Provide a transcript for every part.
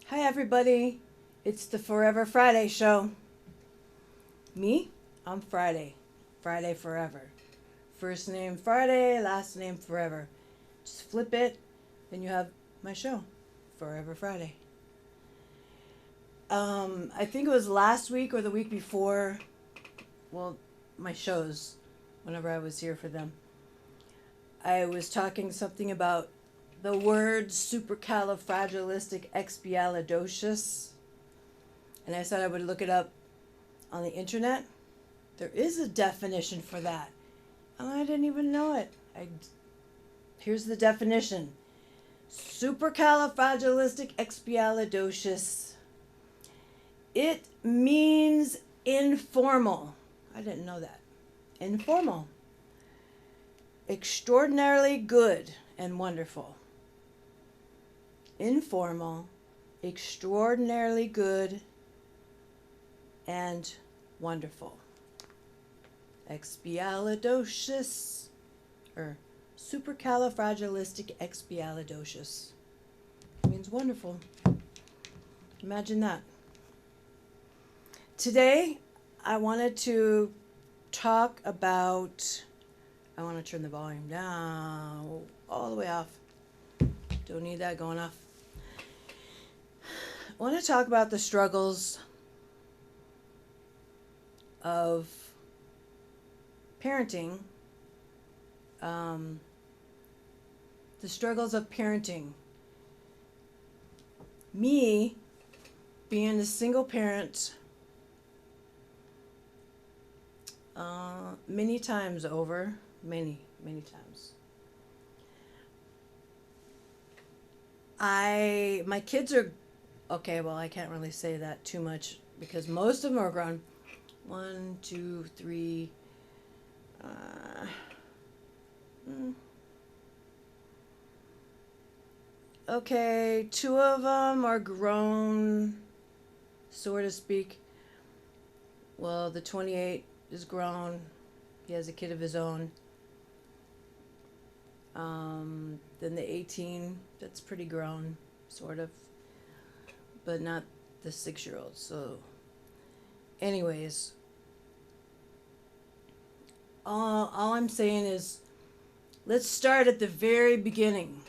Hi, everybody. It's the Forever Friday show. Me? I'm Friday. Friday forever. First name Friday, last name forever. Just flip it, then you have my show, Forever Friday. I think it was last week or the week before, well, my shows, whenever I was here for them. I was talking something about the word supercalifragilisticexpialidocious, and I said I would look it up on the internet. There is a definition for that, and I didn't even know it. Here's the definition: supercalifragilisticexpialidocious. It means informal. I didn't know that. Informal. Extraordinarily good and wonderful. Informal, extraordinarily good and wonderful. Expialidocious, or supercalifragilisticexpialidocious. Means wonderful. Imagine that. Today, I wanted to talk about. I want to turn the volume down, all the way off. Don't need that going off. I want to talk about the struggles of parenting. The struggles of parenting. Me being a single parent many times over, many times. My kids are okay. Well, I can't really say that too much because most of them are grown. 1, 2, 3. Okay, 2 of them are grown, so to speak. Well, the 28 is grown. He has a kid of his own. Then the 18, that's pretty grown, sort of, but not the 6-year-old. So, anyways, all I'm saying is, let's start at the very beginning.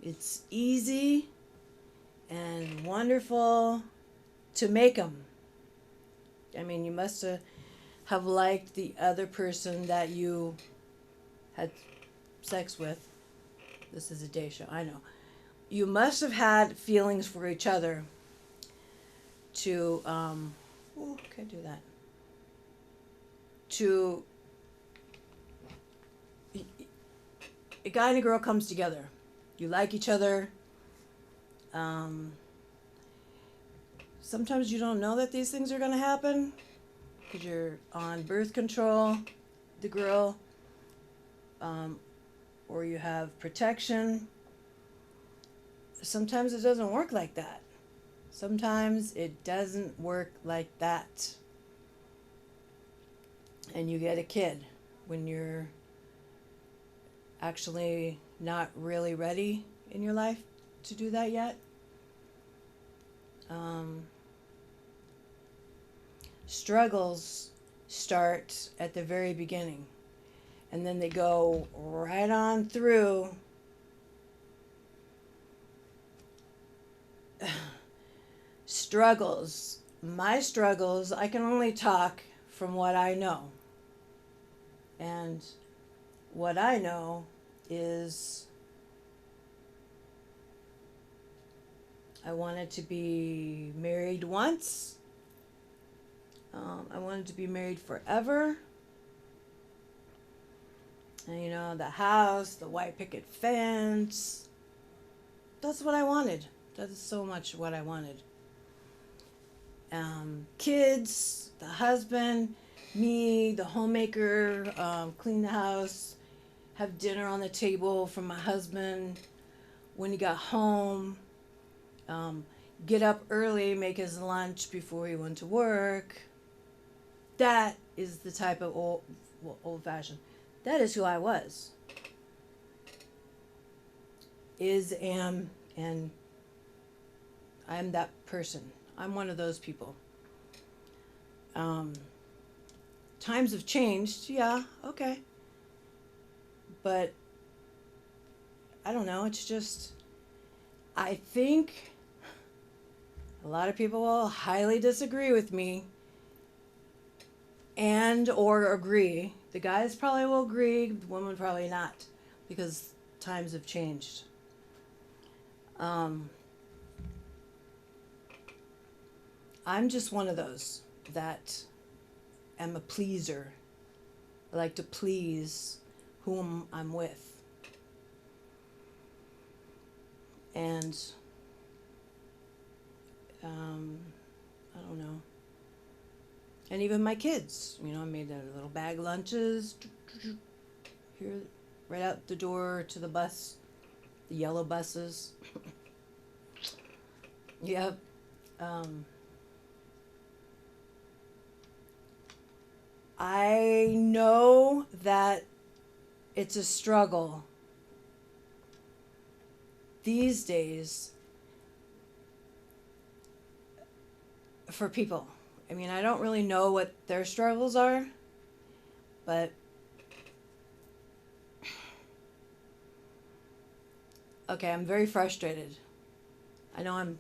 It's easy and wonderful to make them. I mean, you must have liked the other person that you had sex with. This is a day show, I know. You must have had feelings for each other to, can't do that. To, a guy and a girl comes together. You like each other. Sometimes you don't know that these things are going to happen because you're on birth control, the girl, or you have protection. Sometimes it doesn't work like that. Sometimes it doesn't work like that. And you get a kid when you're actually not really ready in your life to do that yet. Struggles start at the very beginning, and then they go right on through. Struggles. My struggles, I can only talk from what I know. And what I know is I wanted to be married once. I wanted to be married forever. And the house, the white picket fence. That's what I wanted. That is so much what I wanted. Kids, the husband, me, the homemaker, clean the house, have dinner on the table for my husband when he got home, get up early, make his lunch before he went to work. That is the type of old-fashioned. That is who I was. Am, and I'm that person. I'm one of those people. Um, Times have changed, yeah, okay. But I don't know, it's just, I think a lot of people will highly disagree with me and or agree. The guys probably will agree, the women probably not, because times have changed. Um, I'm just one of those that am a pleaser. I like to please whom I'm with. And I don't know. And even my kids, I made their little bag lunches here, right out the door to the bus, the yellow buses. Yep. Um, I know that it's a struggle these days for people. I mean, I don't really know what their struggles are, but okay, I'm very frustrated. I know I'm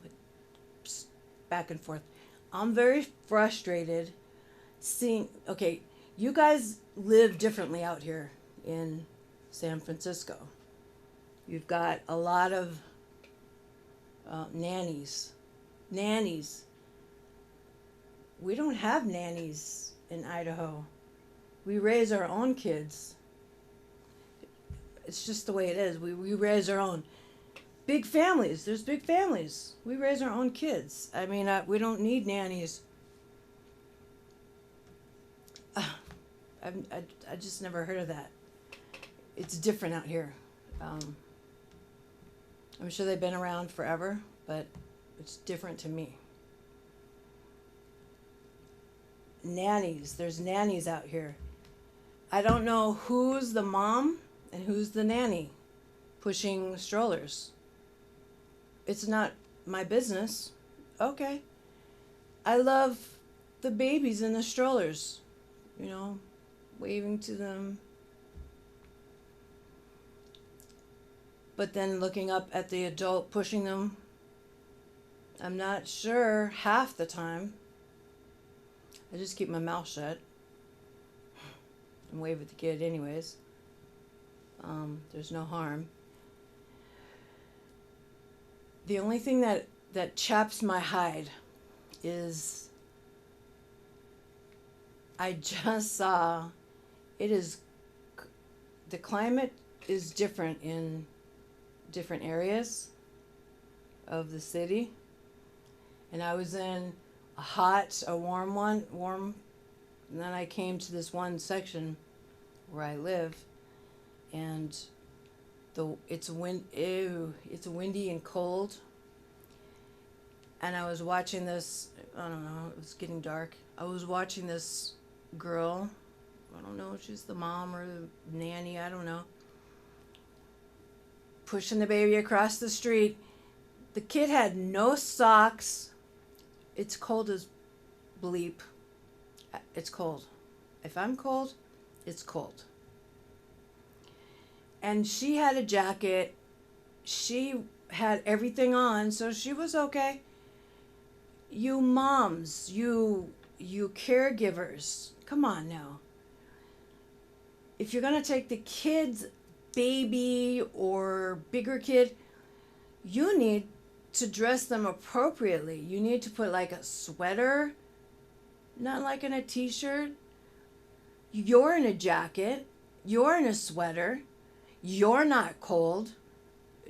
back and forth. I'm very frustrated seeing, okay, you guys live differently out here in San Francisco. You've got a lot of nannies. Nannies. We don't have nannies in Idaho. We raise our own kids. It's just the way it is. We raise our own. Big families. There's big families. We raise our own kids. I mean, we don't need nannies. I just never heard of that. It's different out here. I'm sure they've been around forever, but it's different to me. Nannies. There's nannies out here. I don't know who's the mom and who's the nanny pushing strollers. It's not my business. Okay. I love the babies in the strollers, waving to them. But then looking up at the adult pushing them, I'm not sure half the time. I just keep my mouth shut and wave at the kid anyways. There's no harm. The only thing that chaps my hide is I just saw the climate is different in different areas of the city. And I was in a warm, and then I came to this one section where I live, and it's windy and cold. And I was watching this, I don't know, it was getting dark. I was watching this girl, I don't know if she's the mom or the nanny, I don't know, pushing the baby across the street. The kid had no socks. It's cold as bleep. It's cold. If I'm cold, it's cold. And she had a jacket. She had everything on, so she was okay. You moms, you caregivers, come on now. If you're going to take the kid's baby or bigger kid, you need to dress them appropriately. You need to put like a sweater, not like in a t-shirt. You're in a jacket. You're in a sweater. You're not cold.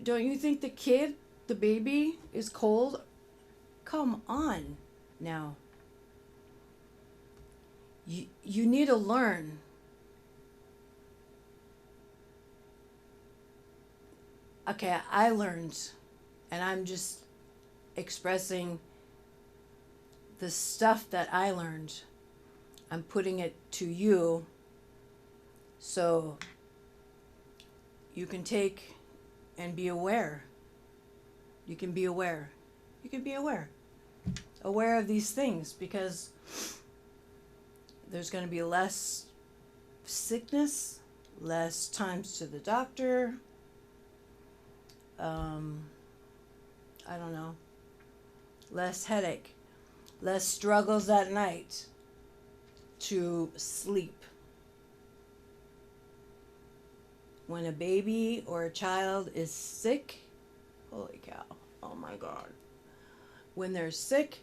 Don't you think the baby, is cold? Come on now. You need to learn. Okay, I learned, and I'm just expressing the stuff that I learned. I'm putting it to you so you can take and be aware. You can be aware. You can be aware of these things, because there's going to be less sickness, less times to the doctor. I don't know, less headache, less struggles at night to sleep. When a baby or a child is sick, holy cow, oh my God. When they're sick,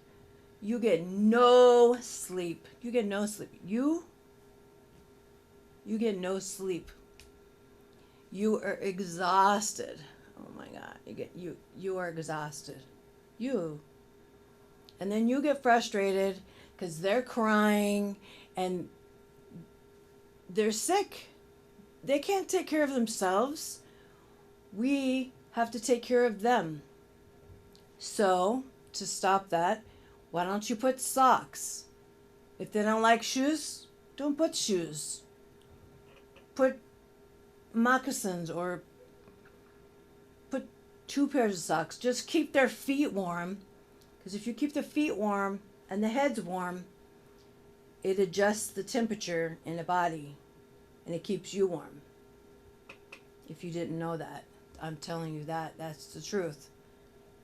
you get no sleep. You get no sleep. You get no sleep. You are exhausted. Oh my God. You are exhausted. And then you get frustrated because they're crying and they're sick. They can't take care of themselves. We have to take care of them. So, to stop that, why don't you put socks? If they don't like shoes, don't put shoes. Put moccasins, or put 2 pairs of socks. Just keep their feet warm. Because if you keep the feet warm and the head's warm, it adjusts the temperature in the body and it keeps you warm. If you didn't know that, I'm telling you that. That's the truth.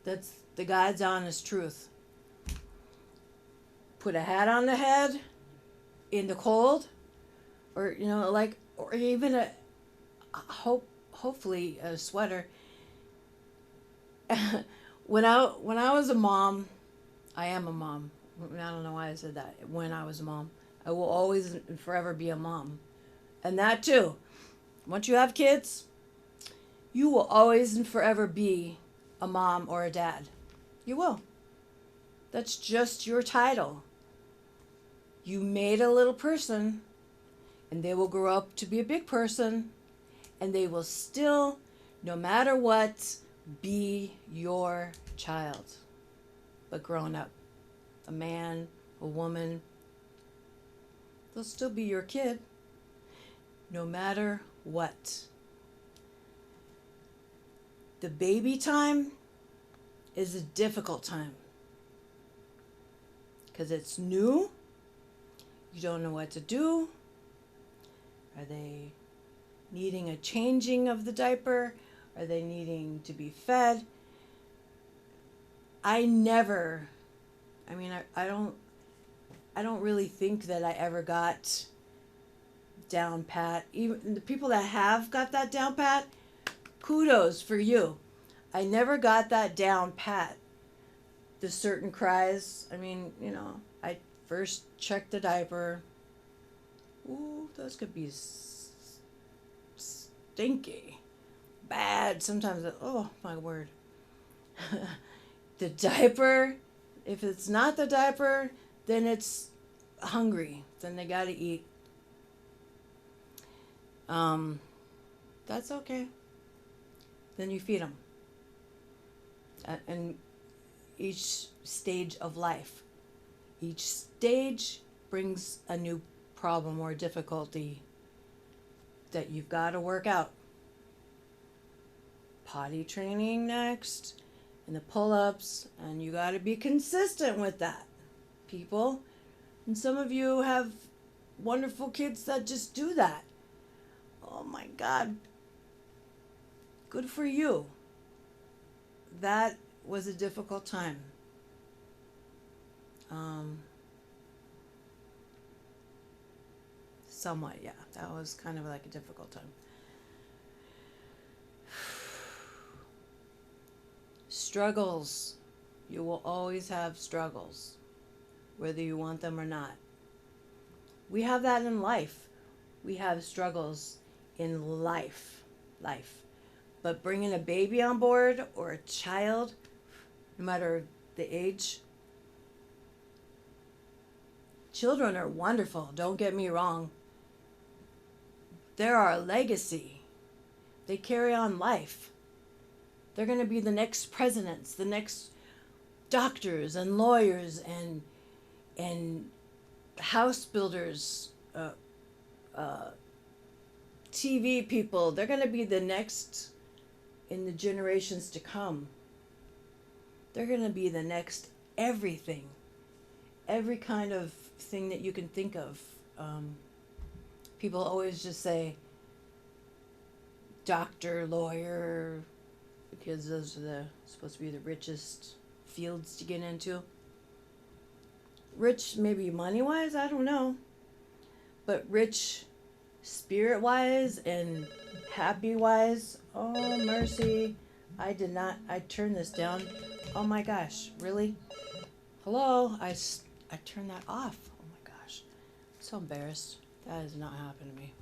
That's the God's honest truth. Put a hat on the head in the cold, or or even hopefully a sweater. When I was a mom, I am a mom. I don't know why I said that. When I was a mom, I will always and forever be a mom, and that too. Once you have kids, you will always and forever be a mom or a dad. You will. That's just your title. You made a little person, and they will grow up to be a big person, and they will still, no matter what, be your child, but grown up. A man, a woman, they'll still be your kid, no matter what. The baby time is a difficult time because it's new. You don't know what to do. Are they needing a changing of the diaper? Are they needing to be fed? I don't really think that I ever got down pat. Even the people that have got that down pat, kudos for you. I never got that down pat. The certain cries, I first checked the diaper. Ooh, those could be stinky. Bad. Sometimes, oh my word. The diaper, if it's not the diaper, then it's hungry. Then they gotta eat. That's okay. Then you feed them. And each stage of life, each stage brings a new problem or difficulty that you've got to work out. Potty training next, and the pull-ups, and you got to be consistent with that, people. And some of you have wonderful kids that just do that. Oh my God. Good for you. That was a difficult time. Somewhat, yeah. That was kind of like a difficult time. Struggles. You will always have struggles, whether you want them or not. We have that in life. We have struggles in life. But bringing a baby on board or a child, no matter the age, children are wonderful, don't get me wrong. They're our legacy. They carry on life. They're going to be the next presidents, the next doctors and lawyers and house builders, TV people. They're going to be the next in the generations to come. They're going to be the next everything. Every kind of thing that you can think of. People always just say doctor, lawyer, because those are supposed to be the richest fields to get into. Rich, maybe money wise, I don't know. But rich spirit wise and happy wise, oh mercy. I turned this down. Oh my gosh, really? Hello? I turned that off. Oh my gosh. I'm so embarrassed. That has not happened to me.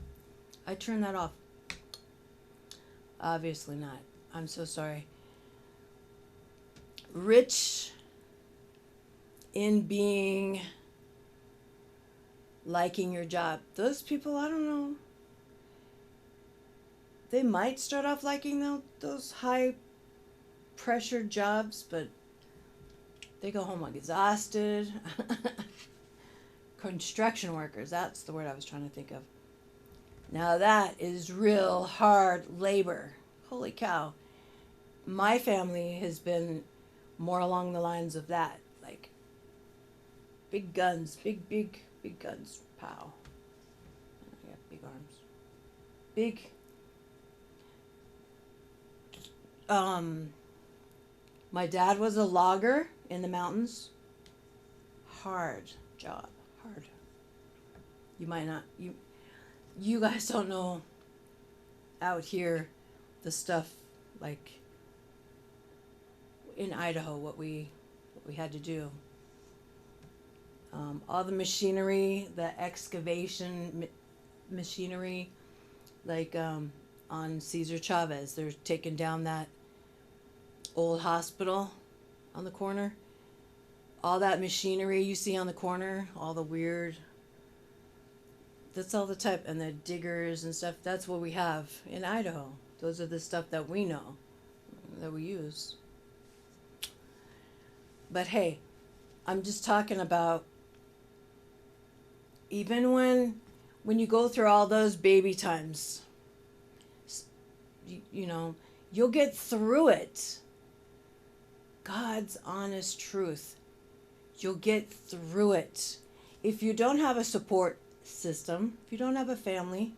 I turned that off. Obviously not. I'm so sorry. Rich in being liking your job. Those people, I don't know. They might start off liking those high pressure jobs, but they go home exhausted. Construction workers, that's the word I was trying to think of. Now that is real hard labor. Holy cow. My family has been more along the lines of that. Like big guns, big guns. Pow. I got big arms. Big. My dad was a logger in the mountains. Hard job. Hard. You might not, you guys don't know out here the stuff like in Idaho what we had to do. All the machinery, the excavation machinery, like on Cesar Chavez, they're taking down that old hospital on the corner. All that machinery you see on the corner, all the weird, that's all the type, and the diggers and stuff, that's what we have in Idaho. Those are the stuff that we know, that we use. But hey, I'm just talking about even when you go through all those baby times, you know, you'll get through it. God's honest truth. You'll get through it. If you don't have a support system, if you don't have a family,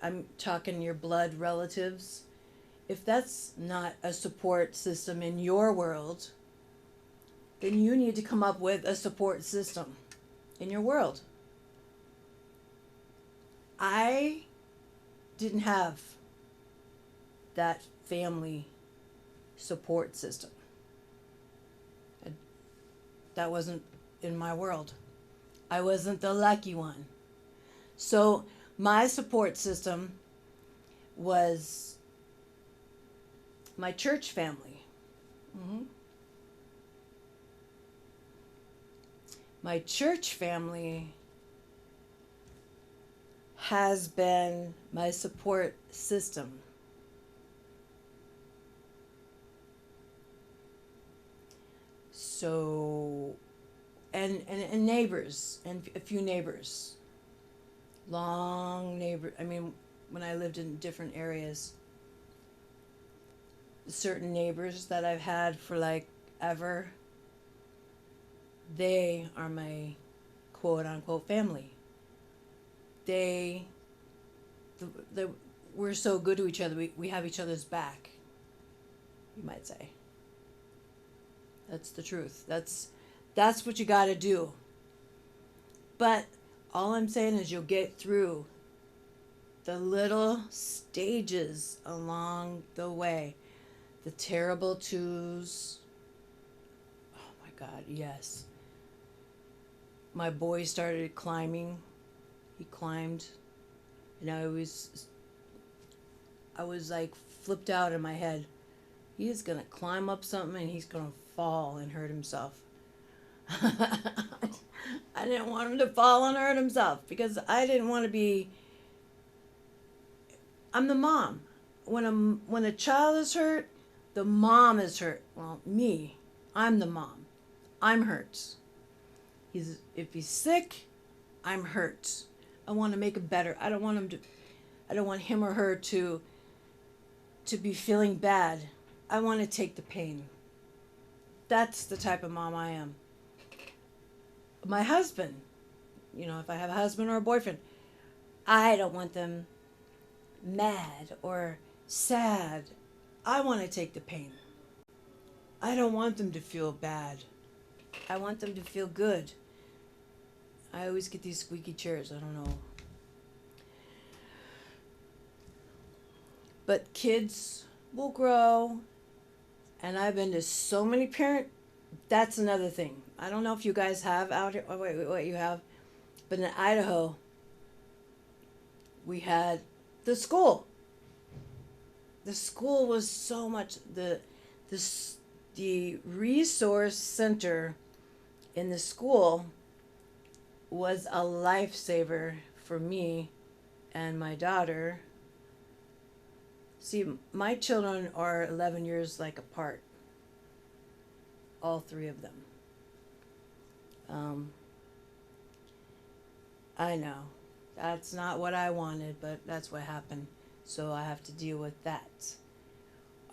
I'm talking your blood relatives, if that's not a support system in your world, then you need to come up with a support system in your world. I didn't have that family support system. That wasn't in my world. I wasn't the lucky one. So my support system was my church family. Mm-hmm. My church family has been my support system. So, and neighbors, and a few neighbors. Long neighbor, I mean, when I lived in different areas, certain neighbors that I've had for like ever, they are my quote unquote family. We're so good to each other, we have each other's back, you might say. That's the truth. That's what you got to do. But all I'm saying is you'll get through the little stages along the way. The terrible twos. Oh my God, yes. My boy started climbing. He climbed. And I was like flipped out in my head. He is going to climb up something and he's going to fall and hurt himself. I didn't want him to fall and hurt himself because I didn't want to be. I'm the mom. When a child is hurt, the mom is hurt. Well, me, I'm the mom. I'm hurt. If he's sick, I'm hurt. I want to make him better. I don't want him or her to be feeling bad. I want to take the pain. That's the type of mom I am. My husband, if I have a husband or a boyfriend, I don't want them mad or sad. I want to take the pain. I don't want them to feel bad. I want them to feel good. I always get these squeaky chairs. I don't know. But kids will grow. And I've been to so many that's another thing. I don't know if you guys have out here, what you have, but in Idaho, we had the school. The school was so much, the resource center in the school was a lifesaver for me and my daughter. See, my children are 11 years apart. All three of them. I know. That's not what I wanted, but that's what happened. So I have to deal with that.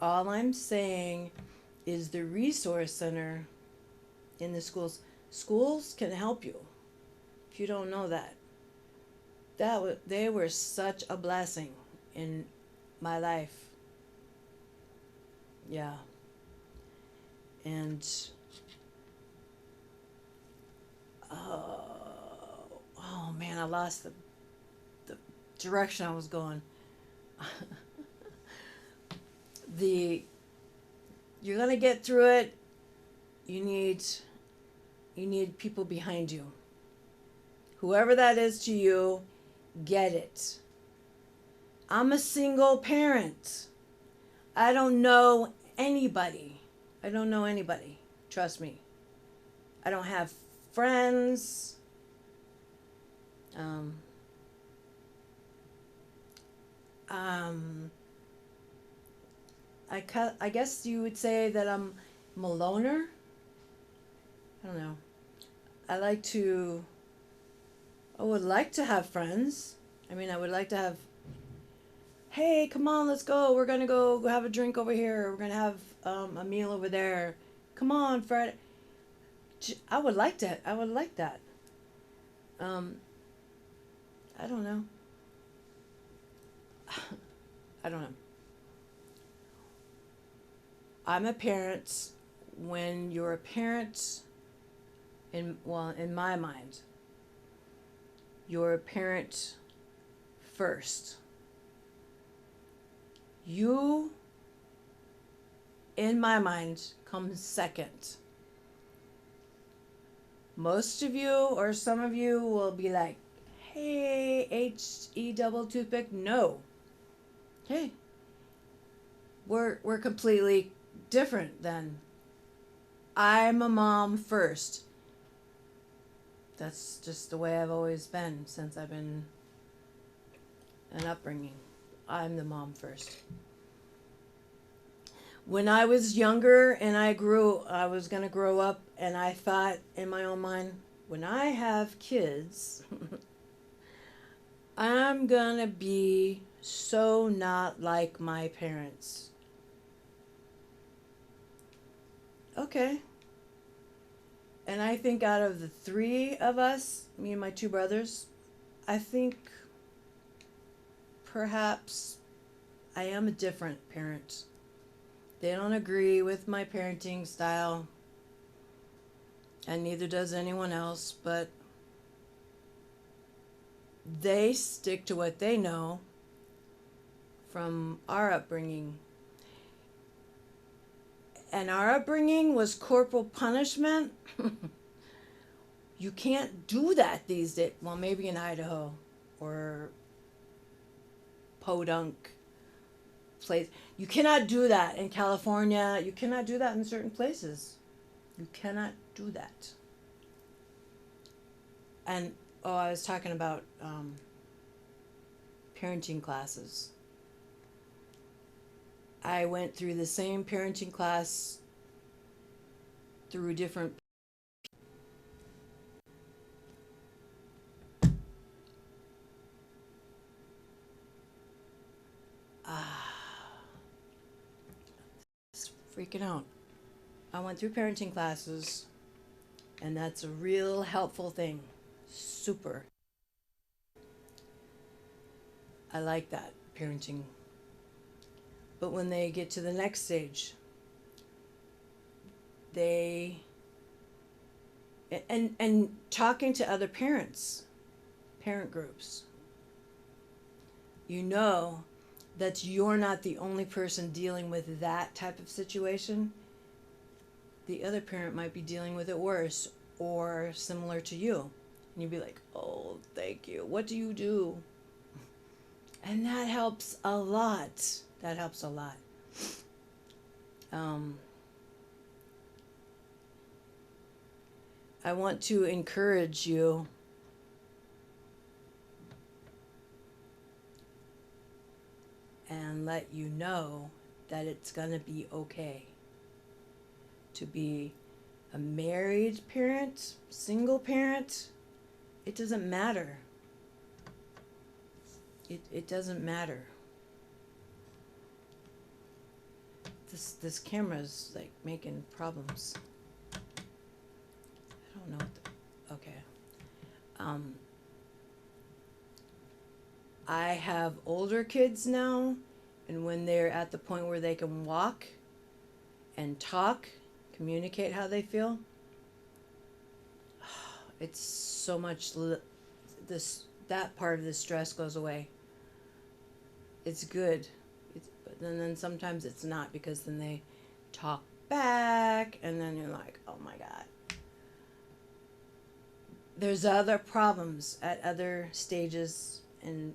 All I'm saying is the resource center in the schools can help you. If you don't know that. They were such a blessing in my life. Yeah. And oh man, I lost the direction I was going. You're gonna get through it. You need people behind you. Whoever that is to you, get it. I'm a single parent. I don't know anybody. Trust me. I don't have friends. I guess you would say that I'm a loner. I don't know. I would like to have friends. I would like to have, hey, come on, let's go. We're going to go have a drink over here. We're going to have a meal over there. Come on, Fred. I would like that. I don't know. I don't know. I'm a parent. When you're a parent, in my mind, you're a parent first. You, in my mind, come second. Most of you or some of you will be like, hey, H-E double toothpick. No. Hey, we're completely different then. I'm a mom first. That's just the way I've always been since I've been an upbringing. I'm the mom first. When I was younger and I was going to grow up, and I thought in my own mind, when I have kids, I'm going to be so not like my parents. Okay. And I think out of the three of us, me and my two brothers, I think perhaps I am a different parent. They don't agree with my parenting style, and neither does anyone else, but they stick to what they know from our upbringing. And our upbringing was corporal punishment. You can't do that these days. Well, maybe in Idaho or podunk place. You cannot do that in California. You cannot do that in certain places. You cannot do that. And, I was talking about parenting classes. I went through the same parenting class through different freaking out. I went through parenting classes, and that's a real helpful thing. Super. I like that, parenting. But when they get to the next stage, they and talking to other parents, parent groups, you know that you're not the only person dealing with that type of situation. The other parent might be dealing with it worse or similar to you. And you'd be like, oh, thank you. What do you do? And that helps a lot. That helps a lot. I want to encourage you and let you know that it's going to be okay to be a married parent, single parent. It doesn't matter. It doesn't matter. This camera's like making problems. I don't know what okay. I have older kids now, and when they're at the point where they can walk and talk, communicate how they feel, it's so much that part of the stress goes away. It's good. But then sometimes it's not, because then they talk back, and then you're like, oh my God. There's other problems at other stages and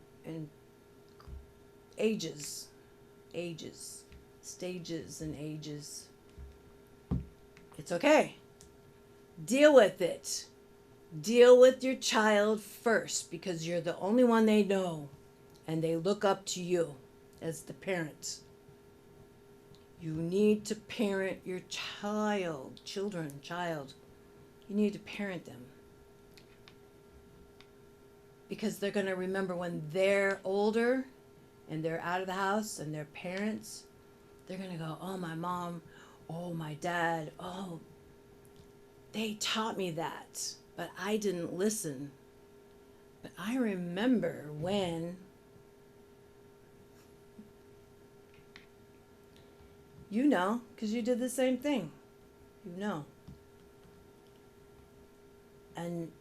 stages and ages. It's okay. Deal with it. Deal with your child first, because you're the only one they know, and they look up to you as the parent. You need to parent your child. You need to parent them. Because they're going to remember when they're older and they're out of the house and they're parents, they're going to go, oh, my mom, oh, my dad, oh, they taught me that, but I didn't listen. But I remember when you know, because you did the same thing. You know. And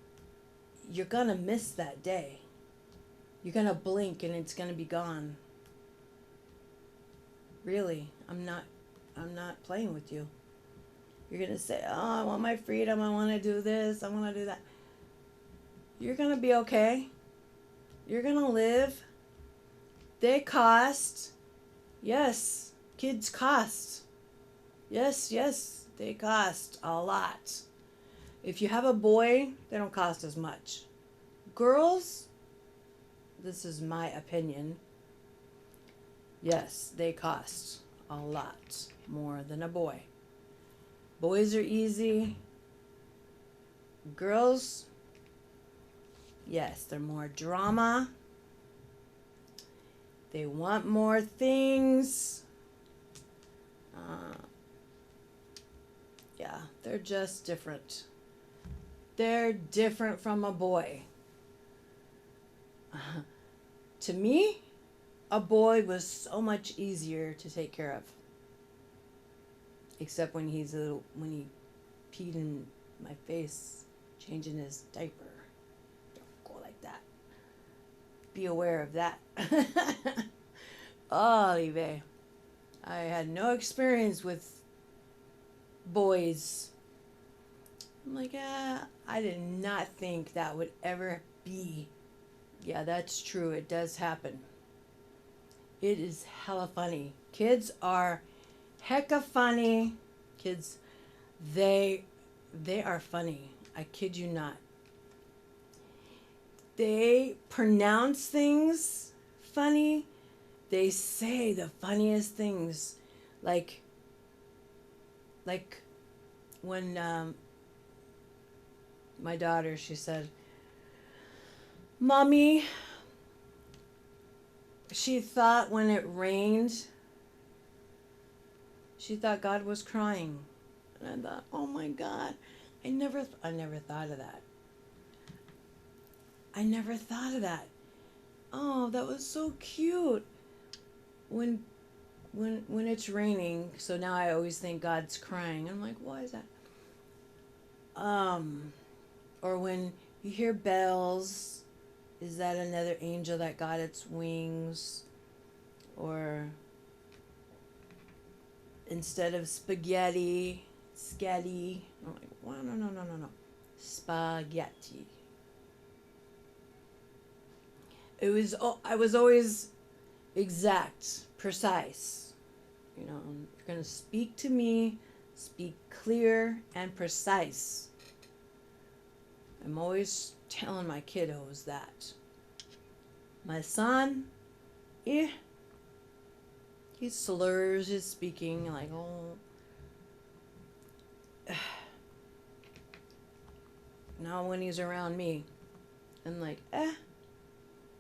you're going to miss that day. You're going to blink and it's going to be gone. Really, I'm not playing with you. You're going to say, oh, I want my freedom. I want to do this. I want to do that. You're going to be okay. You're going to live. They cost. Yes, kids cost. Yes, they cost a lot. If you have a boy, they don't cost as much. Girls, this is my opinion, yes, they cost a lot more than a boy. Boys are easy. Girls, yes, they're more drama. They want more things. Yeah, they're just different. They're different from a boy. To me, a boy was so much easier to take care of. Except when he peed in my face, changing his diaper. Don't go like that. Be aware of that. Olive. I had no experience with boys. I'm like, I did not think that would ever be. Yeah, that's true. It does happen. It is hella funny. Kids are hecka funny. Kids, they are funny. I kid you not. They pronounce things funny. They say the funniest things. Like when my daughter, she said, Mommy, she thought when it rained, she thought God was crying. And I thought, oh my God, I never thought of that. I never thought of that. Oh, that was so cute. When when it's raining, so now I always think God's crying. I'm like, why is that? Um, or when you hear bells, is that another angel that got its wings? Or instead of spaghetti, scatty. I'm like, well, no, no, no, no, no. Spaghetti. I was always exact, precise. You know, you're going to speak to me, speak clear and precise. I'm always telling my kiddos that. My son, eh, he slurs his speaking like, oh. Now when he's around me, I'm like,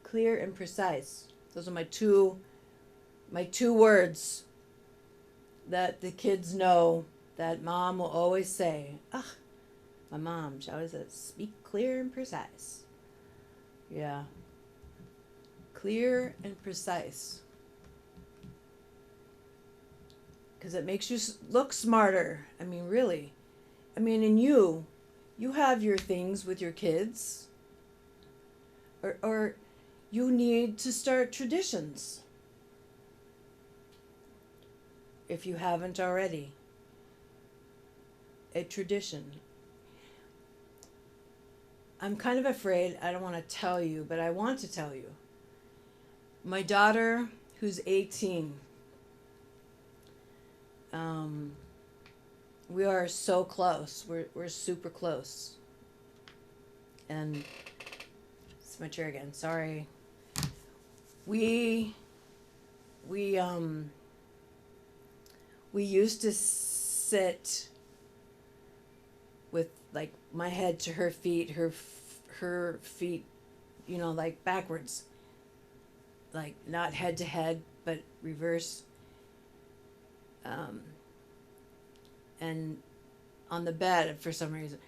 clear and precise. Those are my two words that the kids know that mom will always say. My mom, she always says, speak clear and precise. Yeah. Clear and precise. Because it makes you look smarter. I mean, really. I mean, and you have your things with your kids. Or you need to start traditions. If you haven't already. A tradition. I'm kind of afraid, I don't want to tell you, but I want to tell you. My daughter, who's 18, we are so close. We're super close. And it's my chair again. Sorry. We we used to sit with like my head to her feet, her feet, like backwards, like not head to head, but reverse. And on the bed for some reason.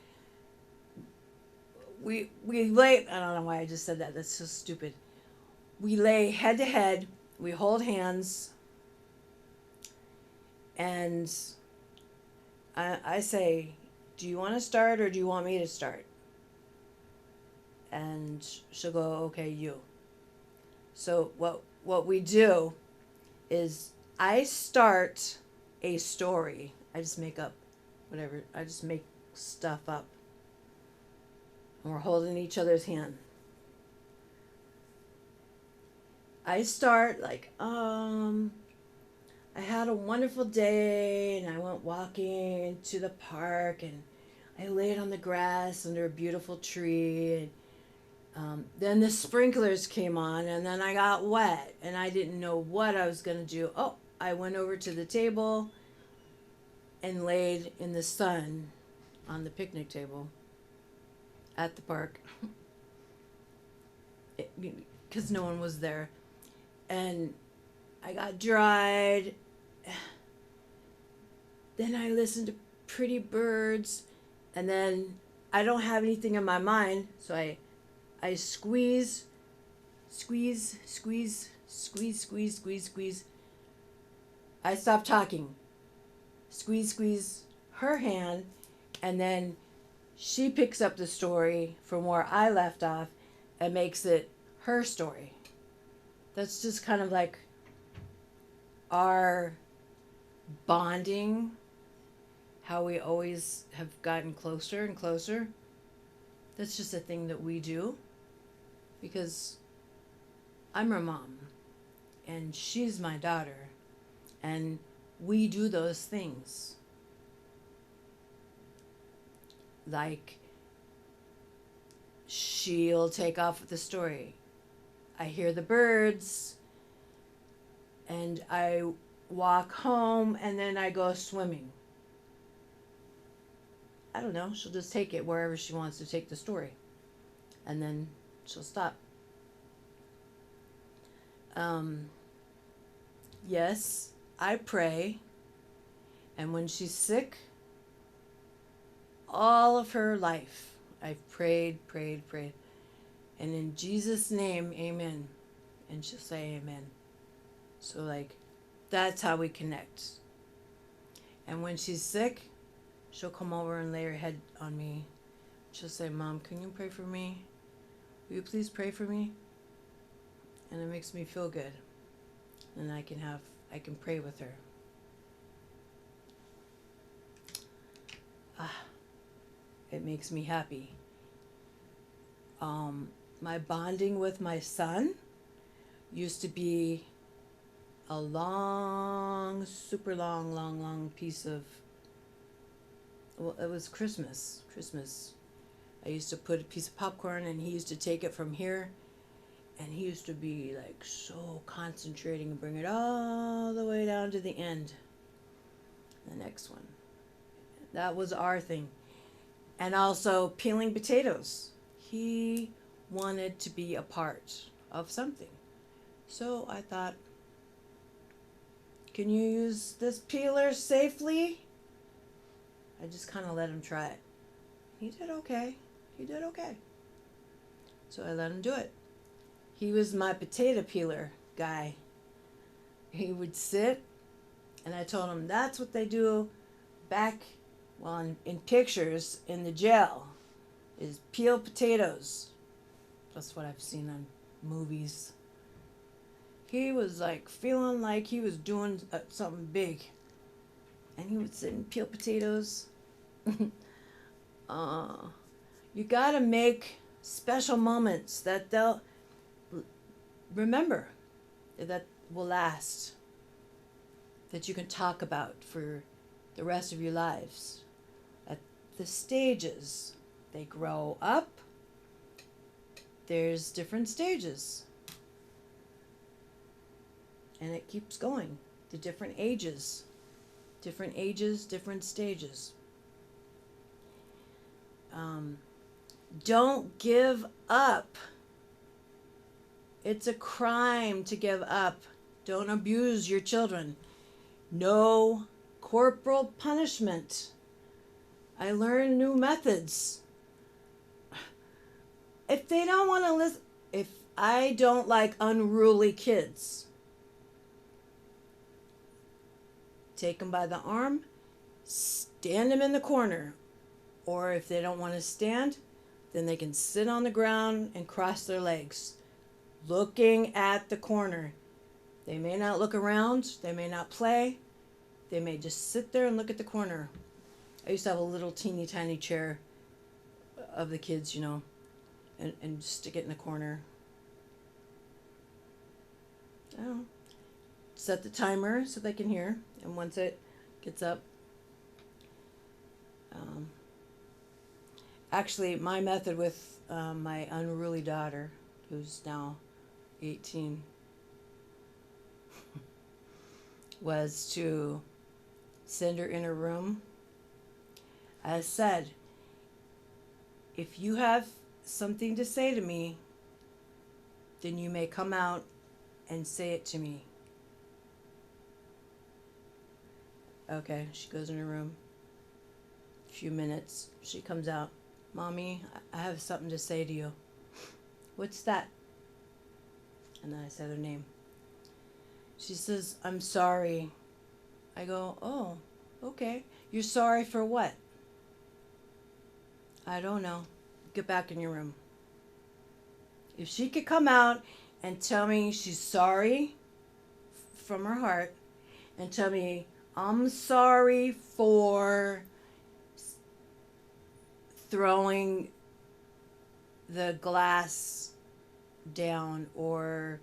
We lay. I don't know why I just said that. That's so stupid. We lay head to head. We hold hands. And I say, do you want to start or do you want me to start? And she'll go, okay, you. So what we do is I start a story. I just make up whatever. I just make stuff up. And we're holding each other's hand. I start like, I had a wonderful day and I went walking to the park and I laid on the grass under a beautiful tree. And then the sprinklers came on and then I got wet and I didn't know what I was going to do. Oh, I went over to the table and laid in the sun on the picnic table at the park because no one was there. And I got dried. Then I listened to pretty birds. And then I don't have anything in my mind. So I squeeze, squeeze, squeeze, squeeze, squeeze, squeeze, squeeze. I stop talking. Squeeze, squeeze her hand. And then she picks up the story from where I left off and makes it her story. That's just kind of like our bonding, how we always have gotten closer and closer. That's just a thing that we do because I'm her mom and she's my daughter and we do those things. Like she'll take off with the story. I hear the birds and I walk home and then I go swimming. I don't know, she'll just take it wherever she wants to take the story. And then she'll stop. Yes, I pray. And when she's sick, all of her life. I've prayed, prayed, prayed. And in Jesus' name, amen. And she'll say amen. So, like, that's how we connect. And when she's sick, she'll come over and lay her head on me. She'll say, Mom, can you pray for me? Will you please pray for me? And it makes me feel good. And I can pray with her. It makes me happy. My bonding with my son used to be a long, super long piece of, well, it was Christmas. I used to put a piece of popcorn and he used to take it from here and he used to be like so concentrating and bring it all the way down to the end. The next one. That was our thing. And also peeling potatoes. He wanted to be a part of something. So I thought, can you use this peeler safely? I just kind of let him try it. He did okay. So I let him do it. He was my potato peeler guy. He would sit, and I told him that's what they do back, well, in pictures in the jail, is peel potatoes. That's what I've seen on movies. He was like feeling like he was doing something big. And he would sit and peel potatoes. You gotta make special moments that they'll remember, that will last, that you can talk about for the rest of your lives. At the stages, they grow up. There's different stages. And it keeps going. The different ages, different stages. Don't give up. It's a crime to give up. Don't abuse your children. No corporal punishment. I learned new methods. If they don't want to listen, if I don't like unruly kids, take them by the arm, stand them in the corner. Or if they don't want to stand, then they can sit on the ground and cross their legs, looking at the corner. They may not look around, they may not play, they may just sit there and look at the corner. I used to have a little teeny tiny chair of the kids, you know, and stick it in the corner. I don't know. Set the timer so they can hear, and once it gets up, actually, my method with my unruly daughter, who's now 18, was to send her in her room. I said, if you have something to say to me, then you may come out and say it to me. Okay, she goes in her room. A few minutes, she comes out. Mommy, I have something to say to you. What's that? And then I said her name. She says, I'm sorry. I go, oh, okay. You're sorry for what? I don't know. Get back in your room. If she could come out and tell me she's sorry from her heart and tell me, I'm sorry for throwing the glass down, or,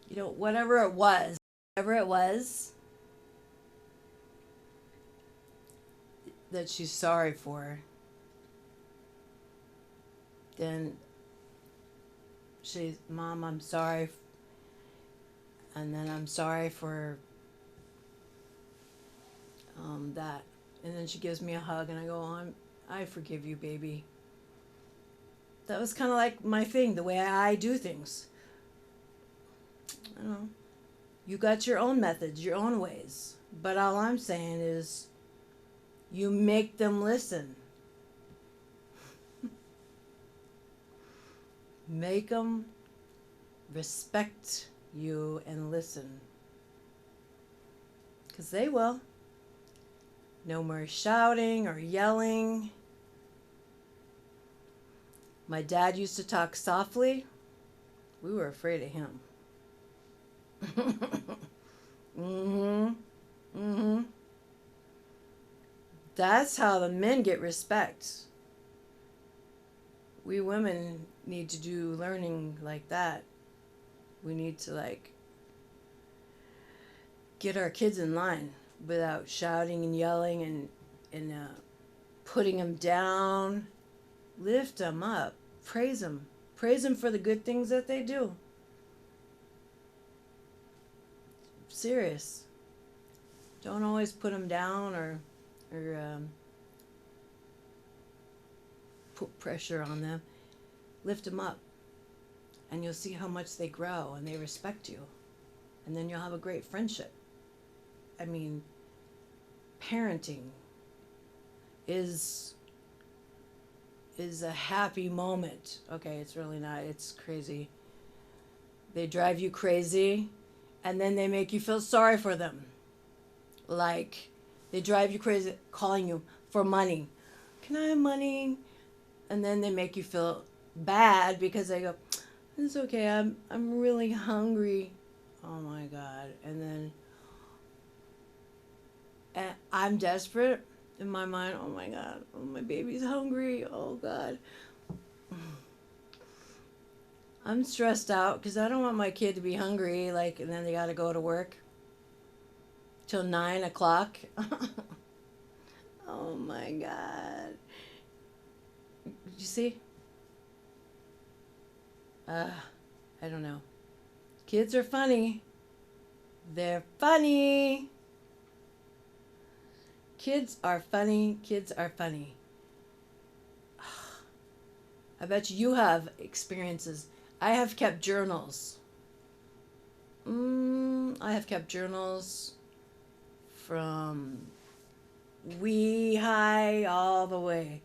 you know, whatever it was that she's sorry for, then she's, Mom, I'm sorry, and then I'm sorry for that, and then she gives me a hug, and I go, I forgive you, baby. That was kind of like my thing, the way I do things. I don't know. You got your own methods, your own ways. But all I'm saying is, you make them listen. Make them respect you and listen. Because they will. No more shouting or yelling. My dad used to talk softly. We were afraid of him. Mm-hmm. Mm-hmm. That's how the men get respect. We women need to do learning like that. We need to get our kids in line without shouting and yelling and putting them down. Lift them up. Praise them. Praise them for the good things that they do. Serious. Don't always put them down or put pressure on them. Lift them up, and you'll see how much they grow and they respect you, and then you'll have a great friendship. I mean, parenting is a happy moment. Okay, it's really not. It's crazy. They drive you crazy, and then they make you feel sorry for them. Like, they drive you crazy calling you for money. Can I have money? And then they make you feel bad because they go, it's okay, I'm really hungry. Oh my God. And I'm desperate in my mind. Oh my God. Oh, my baby's hungry. Oh God. I'm stressed out because I don't want my kid to be hungry, and then they got to go to work till 9 o'clock. Oh my God. You see? I don't know. Kids are funny. They're funny. Kids are funny. Kids are funny. I bet you have experiences. I have kept journals. I have kept journals from wee high all the way.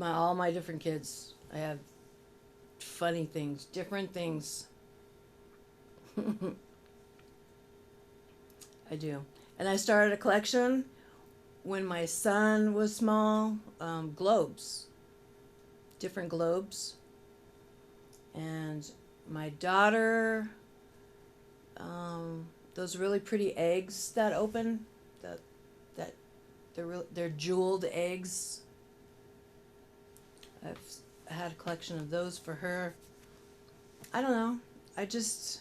All my different kids. I have funny things, different things. I do. And I started a collection when my son was small, globes, different globes. And my daughter, those really pretty eggs that open, that they're jeweled eggs. I've had a collection of those for her. I don't know. I just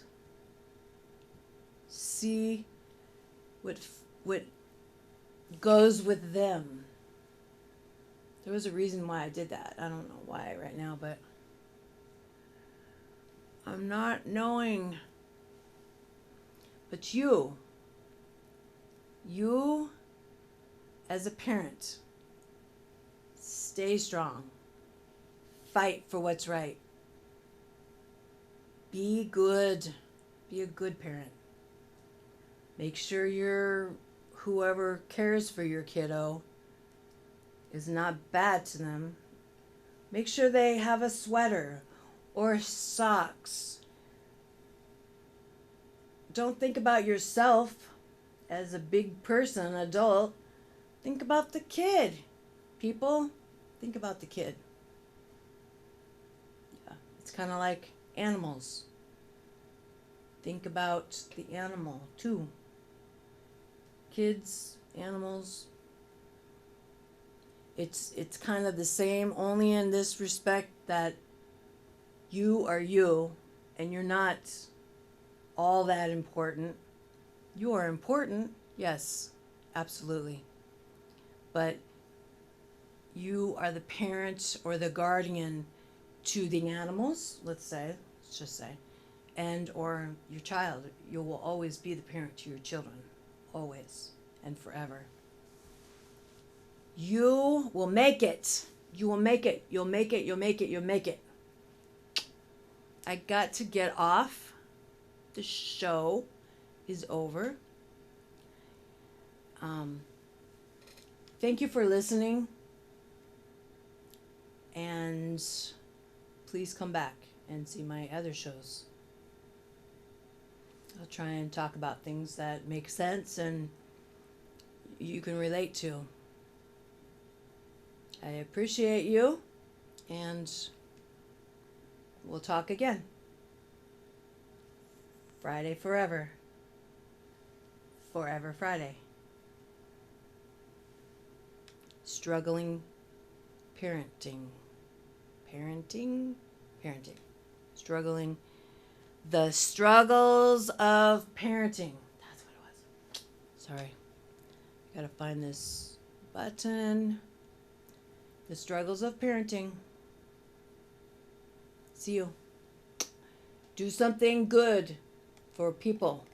see what goes with them. There was a reason why I did that. I don't know why right now, but I'm not knowing. But you as a parent, stay strong. Fight for what's right. Be good. Be a good parent. Make sure whoever cares for your kiddo is not bad to them. Make sure they have a sweater or socks. Don't think about yourself as a big person, adult. Think about the kid. People, think about the kid. Yeah, it's kind of like animals. Think about the animal too. Kids, animals. It's kind of the same, only in this respect that you are you and you're not all that important. You are important, yes, absolutely. But you are the parent or the guardian to the animals, let's just say, and or your child. You will always be the parent to your children, always and forever. You will make it. You will make it. You'll make it. You'll make it. You'll make it. I got to get off. The show is over. Thank you for listening. And please come back and see my other shows. I'll try and talk about things that make sense and you can relate to. I appreciate you, and we'll talk again. Friday forever. Forever Friday. Struggling parenting. Parenting? Parenting. Struggling. The struggles of parenting. That's what it was. Sorry. Gotta find this button. The struggles of parenting. See you. Do something good for people.